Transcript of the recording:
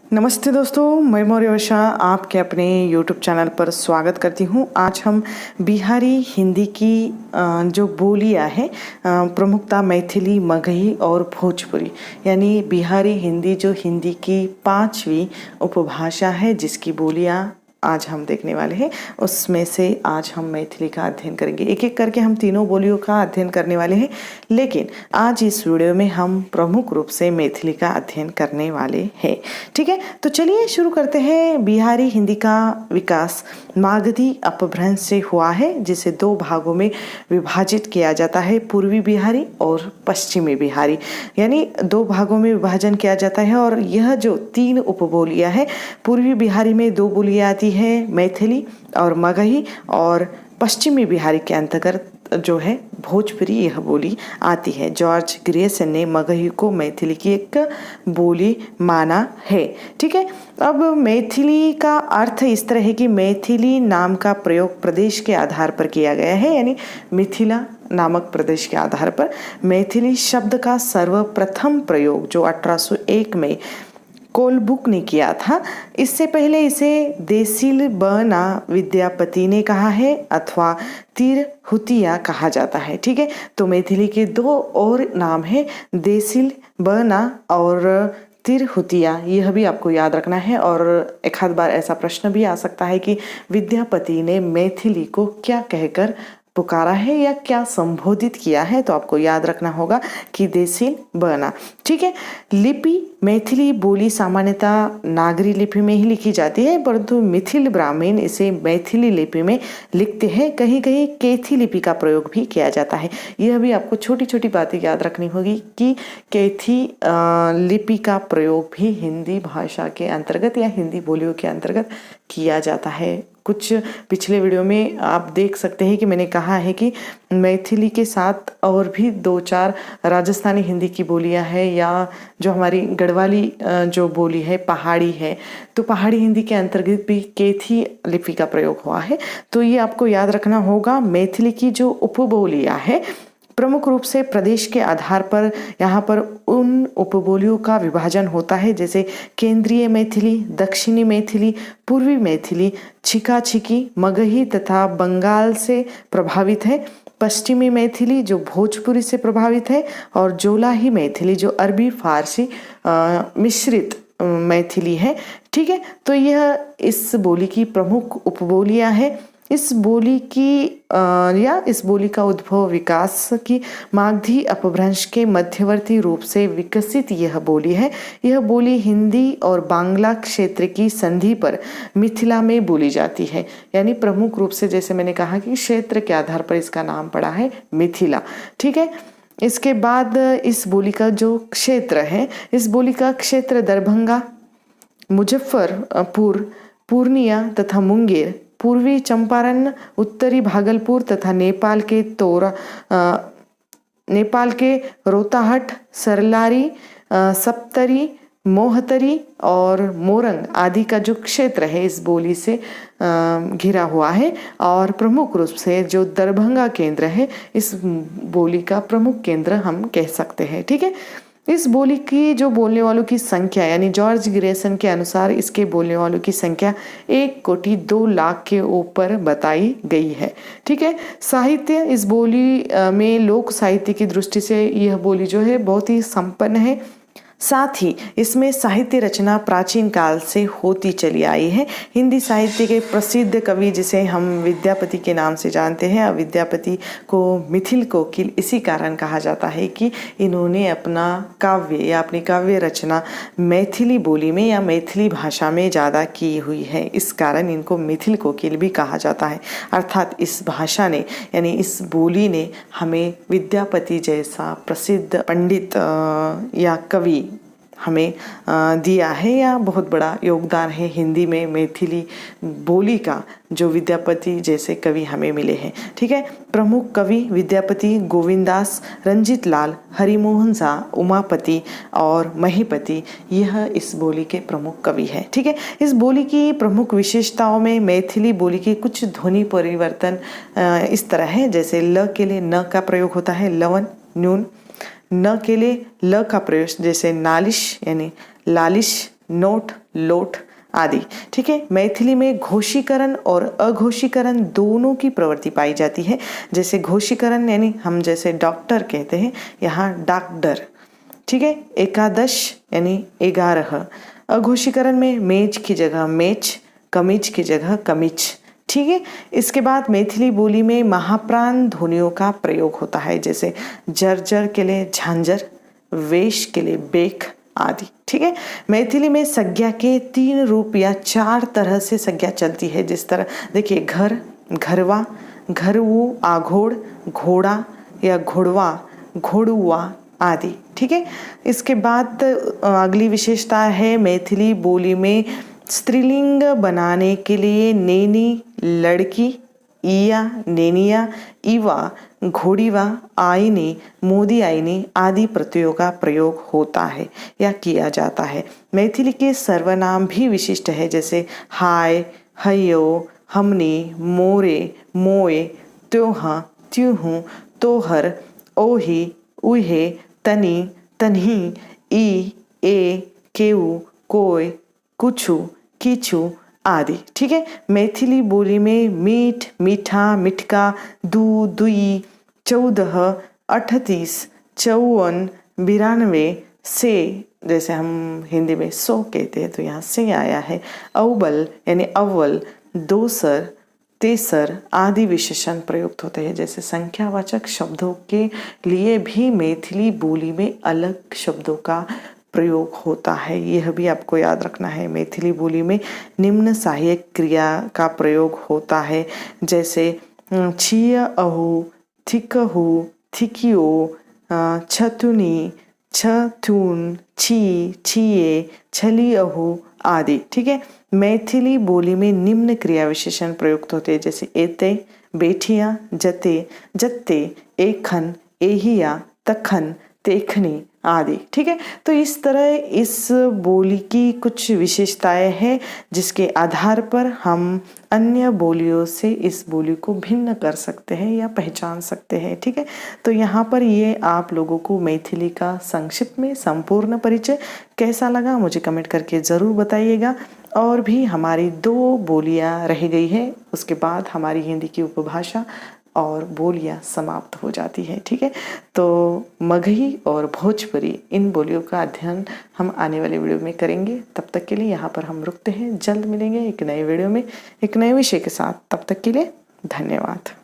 नमस्ते दोस्तों, मैं मौर्यवशा आपके अपने YouTube चैनल पर स्वागत करती हूँ। आज हम बिहारी हिंदी की जो बोलियाँ हैं प्रमुखता मैथिली, मगही और भोजपुरी, यानी बिहारी हिंदी जो हिंदी की 5वीं उपभाषा है जिसकी बोलियाँ आज हम देखने वाले हैं, उसमें से आज हम मैथिली का अध्ययन करेंगे। एक एक करके हम तीनों बोलियों का अध्ययन करने वाले हैं, लेकिन आज इस वीडियो में हम प्रमुख रूप से मैथिली का अध्ययन करने वाले हैं। ठीक है, तो चलिए शुरू करते हैं। बिहारी हिंदी का विकास मागधी अपभ्रंश से हुआ है, जिसे 2 भागों में विभाजित किया जाता है, पूर्वी बिहारी और पश्चिमी बिहारी, यानी 2 भागों में विभाजन किया जाता है। और यह जो 3 उपबोलियां हैं, पूर्वी बिहारी में 2 बोलियां आती है, मैथिली और मगही, और पश्चिमी बिहारी के अंतर्गत जो है भोजपुरी यह बोली आती है। जॉर्ज ग्रियर्सन ने मगही को मैथिली की एक बोली माना है। ठीक है, अब मैथिली का अर्थ इस तरह है कि मैथिली नाम का प्रयोग प्रदेश के आधार पर किया गया है, यानी मिथिला नामक प्रदेश के आधार पर मैथिली शब्द का सर्वप्रथम प्रयोग जो 1801 में कोलबुक ने किया था। इससे पहले इसे देसिल बना विद्यापति ने कहा है अथवा तिरहुतिया कहा जाता है। ठीक है, तो मैथिली के 2 और नाम है, देसिल बना और तिरहुतिया, यह भी आपको याद रखना है। और एक आध बार ऐसा प्रश्न भी आ सकता है कि विद्यापति ने मैथिली को क्या कहकर पुकारा है या क्या संबोधित किया है, तो आपको याद रखना होगा कि देसिल बना। ठीक है, लिपि मैथिली बोली सामान्यतः नागरी लिपि में ही लिखी जाती है, परंतु मिथिल ब्राह्मण इसे मैथिली लिपि में लिखते हैं। कहीं कहीं कैथी लिपि का प्रयोग भी किया जाता है। यह भी आपको छोटी छोटी बातें याद रखनी होगी कि कैथी लिपि का प्रयोग भी हिंदी भाषा के अंतर्गत या हिंदी बोलियों के अंतर्गत किया जाता है। कुछ पिछले वीडियो में आप देख सकते हैं कि मैंने कहा है कि मैथिली के साथ और भी 2-4 राजस्थानी हिंदी की बोलियां हैं, या जो हमारी गढ़वाली जो बोली है पहाड़ी है, तो पहाड़ी हिंदी के अंतर्गत भी कैथी लिपि का प्रयोग हुआ है। तो ये आपको याद रखना होगा। मैथिली की जो उपबोलियां है प्रमुख रूप से प्रदेश के आधार पर यहाँ पर उन उपबोलियों का विभाजन होता है, जैसे केंद्रीय मैथिली, दक्षिणी मैथिली, पूर्वी मैथिली, छिका छिकी, मगही तथा बंगाल से प्रभावित है, पश्चिमी मैथिली जो भोजपुरी से प्रभावित है, और जोलाही मैथिली जो अरबी फारसी मिश्रित मैथिली है। ठीक है, तो यह इस बोली की प्रमुख उपबोलियां हैं। इस बोली का उद्भव विकास की मागधी अपभ्रंश के मध्यवर्ती रूप से विकसित यह बोली है। यह बोली हिंदी और बांग्ला क्षेत्र की संधि पर मिथिला में बोली जाती है, यानी प्रमुख रूप से जैसे मैंने कहा कि क्षेत्र के आधार पर इसका नाम पड़ा है मिथिला। ठीक है, इसके बाद इस बोली का जो क्षेत्र है, इस बोली का क्षेत्र दरभंगा, मुजफ्फरपुर, पूर्णिया तथा मुंगेर, पूर्वी चंपारण, उत्तरी भागलपुर तथा नेपाल के रोहताहट, सरलारी, सप्तरी, मोहतरी और मोरंग आदि का जो क्षेत्र है इस बोली से घिरा हुआ है। और प्रमुख रूप से जो दरभंगा केंद्र है, इस बोली का प्रमुख केंद्र हम कह सकते हैं। ठीक है, इस बोली की जो बोलने वालों की संख्या, यानी जॉर्ज ग्रियर्सन के अनुसार इसके बोलने वालों की संख्या 1,02,00,000 के ऊपर बताई गई है। ठीक है, साहित्य इस बोली में लोक साहित्य की दृष्टि से यह बोली जो है बहुत ही संपन्न है। साथ ही इसमें साहित्य रचना प्राचीन काल से होती चली आई है। हिंदी साहित्य के प्रसिद्ध कवि जिसे हम विद्यापति के नाम से जानते हैं, विद्यापति को मिथिल कोकिल इसी कारण कहा जाता है कि इन्होंने अपना काव्य या अपनी काव्य रचना मैथिली बोली में या मैथिली भाषा में ज़्यादा की हुई है। इस कारण इनको मिथिल कोकिल भी कहा जाता है। अर्थात इस भाषा ने यानी इस बोली ने हमें विद्यापति जैसा प्रसिद्ध पंडित या कवि हमें दिया है, या बहुत बड़ा योगदान है हिंदी में मैथिली बोली का, जो विद्यापति जैसे कवि हमें मिले हैं। ठीक है, प्रमुख कवि विद्यापति, गोविंदास, रंजित लाल, हरिमोहन झा, उमापति और महीपति, यह इस बोली के प्रमुख कवि हैं। ठीक है, इस बोली की प्रमुख विशेषताओं में मैथिली बोली की कुछ ध्वनि परिवर्तन इस तरह है, जैसे ल के लिए न का प्रयोग होता है, लवन, न्यून, न के लिए ल का प्रयोग जैसे नालिश यानी लालिश, नोट, लोट आदि। ठीक है, मैथिली में घोषीकरण और अघोषीकरण दोनों की प्रवृत्ति पाई जाती है। जैसे घोषीकरण यानी हम जैसे डॉक्टर कहते हैं, यहाँ डॉक्टर। ठीक है, एकादश यानी 11। अघोषीकरण में मेज की जगह मेच, कमीज की जगह कमीज। ठीक है, इसके बाद मैथिली बोली में महाप्राण ध्वनियों का प्रयोग होता है। जैसे जर्जर के लिए झांझर, वेश के लिए बेख आदि। ठीक है, मैथिली में संज्ञा के 3 रूप या 4 तरह से संज्ञा चलती है। जिस तरह देखिए, घर, घरवा, घरवू, आघोड़, घोड़ा या घोड़वा, घोड़ुआ आदि। ठीक है, इसके बाद अगली विशेषता है मैथिली बोली में स्त्रीलिंग बनाने के लिए नेनी, लड़की, इया, नेनिया, इवा, घोड़ीवा, आईनी, मोदी आईनी आदि प्रत्ययों का प्रयोग होता है या किया जाता है। मैथिली के सर्वनाम भी विशिष्ट है। जैसे हाय, हयो, हमनी, मोरे, मोए, त्योहा, त्यूहू, तोहर, ओही, उहे, तनी, तन्ही, ई, ए, केऊ, कोय, कुछु, किछु आदि। ठीक है, मैथिली बोली में मीठ, मीठा, मिठका, दू, दुई, 14, 38, 54, 92, से, जैसे हम हिंदी में सो कहते हैं तो यहाँ से आया है। अव्वल यानी अव्वल, दोसर, तेसर आदि विशेषण प्रयुक्त होते हैं। जैसे संख्यावाचक शब्दों के लिए भी मैथिली बोली में अलग शब्दों का प्रयोग होता है, यह भी आपको याद रखना है। मैथिली बोली में निम्न सहायक क्रिया का प्रयोग होता है। जैसे छिय अहु, थिकहु, थिकियो, छतुनी, छथुन, छी, छिए, छली अहु आदि। ठीक है, मैथिली बोली में निम्न क्रिया विशेषण प्रयुक्त होते हैं। जैसे एते, बैठिया, जते, जत्ते, एखन, एहिया, तखन, तेखनी आदि। ठीक है, तो इस तरह इस बोली की कुछ विशेषताएं हैं जिसके आधार पर हम अन्य बोलियों से इस बोली को भिन्न कर सकते हैं या पहचान सकते हैं। ठीक है, तो यहाँ पर ये आप लोगों को मैथिली का संक्षिप्त में संपूर्ण परिचय कैसा लगा मुझे कमेंट करके ज़रूर बताइएगा। और भी हमारी 2 बोलियाँ रह गई है, उसके बाद हमारी हिंदी की उपभाषा और बोलियाँ समाप्त हो जाती हैं। ठीक है, तो मगही और भोजपुरी इन बोलियों का अध्ययन हम आने वाले वीडियो में करेंगे। तब तक के लिए यहाँ पर हम रुकते हैं। जल्द मिलेंगे एक नए वीडियो में एक नए विषय के साथ। तब तक के लिए धन्यवाद।